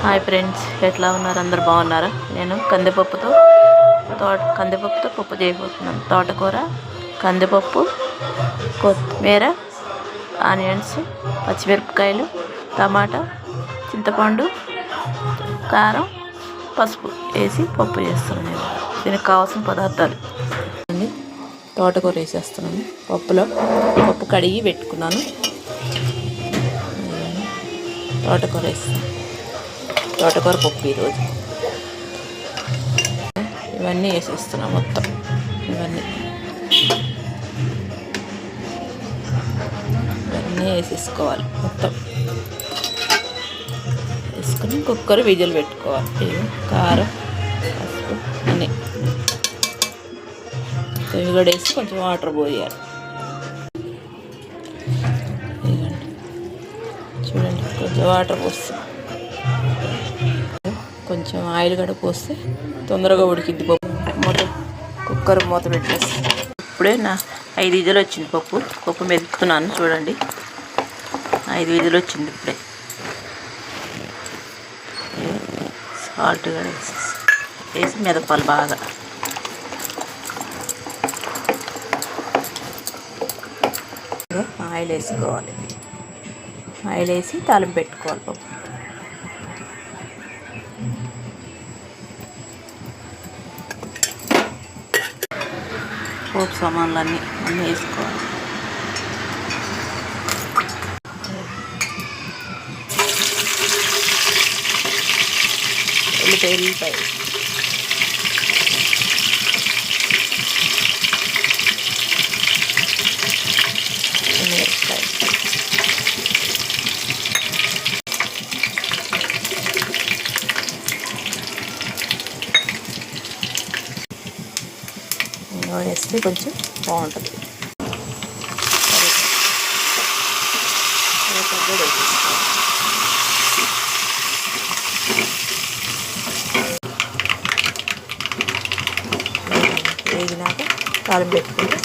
Hi friends, ఎట్లా ఉన్నారు? అందరు బాగున్నారా? నేను కందిపప్పుతో పప్పు చేయబోతున్నాను. తోటకూర, కందిపప్పు, కొత్తిమీర, ఆనియన్స్, పచ్చిమిరపకాయలు, టమాటా, చింతపండు, కారం, పసుపు వేసి పప్పు చేస్తున్నాను. దీనికి కావాల్సిన పదార్థాలు తోటకూర వేసేస్తున్నాను. పప్పు కడిగి పెట్టుకున్నాను. తోటకూర వేస్తాను. తోటకూర పప్పు ఈరోజు ఇవన్నీ వేసేస్తున్నాను. మొత్తం ఇవన్నీ వేసేసుకోవాలి. మొత్తం వేసుకొని కుక్కర్ విజిల్ పెట్టుకోవాలి. కారం, పసుపు అన్నీ ఇవి కూడా వేసి కొంచెం వాటర్ పోయాలి. చూడండి, కొంచెం వాటర్ పోస్తే, కొంచెం ఆయిల్ కూడా పోస్తే తొందరగా ఉడికిద్ది పప్పు. కుక్కర్ మూత పెట్టేసి ఇప్పుడే 5 విజిల్ వచ్చింది. పప్పు మెదుపుతున్నాను. చూడండి, 5 విజిల్ వచ్చింది. ఇప్పుడే సాల్ట్ కూడా వేసి మెదపాలి బాగా. ఆయిల్ వేసుకోవాలి. ఆయిల్ వేసి తాలింపు పెట్టుకోవాలి. పోపు సామాన్లు అన్నీ వేసుకోవాలి. ఉల్లిపాయ మిరపకాయ, వేస్తే కొంచెం బాగుంటుంది. వేగినాక తాలింపు పెట్టుకుంటే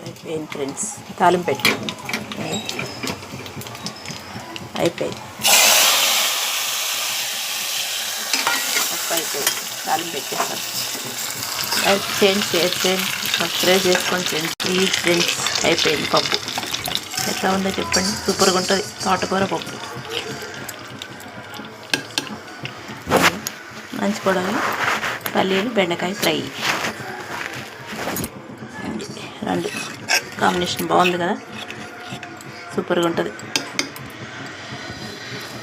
అయిపోయింది ఫ్రెండ్స్. తాలింపు పెట్టుకుంది అయిపోయింది. తాలింపు పెట్టేస్తాను. లైక్ చేయండి, షేర్ చేయండి, సబ్స్క్రైబ్ చేసుకోండి ఫ్రెండ్స్. ప్లీజ్ ఫ్రెండ్స్, అయిపోయింది పప్పు. ఎట్లా ఉందో చెప్పండి. సూపర్గా ఉంటుంది తోటకూర పప్పు. మంచి పొడవు పల్లీలు, బెండకాయ ఫ్రై. రెండు కాంబినేషన్ బాగుంది కదా, సూపర్గా ఉంటుంది.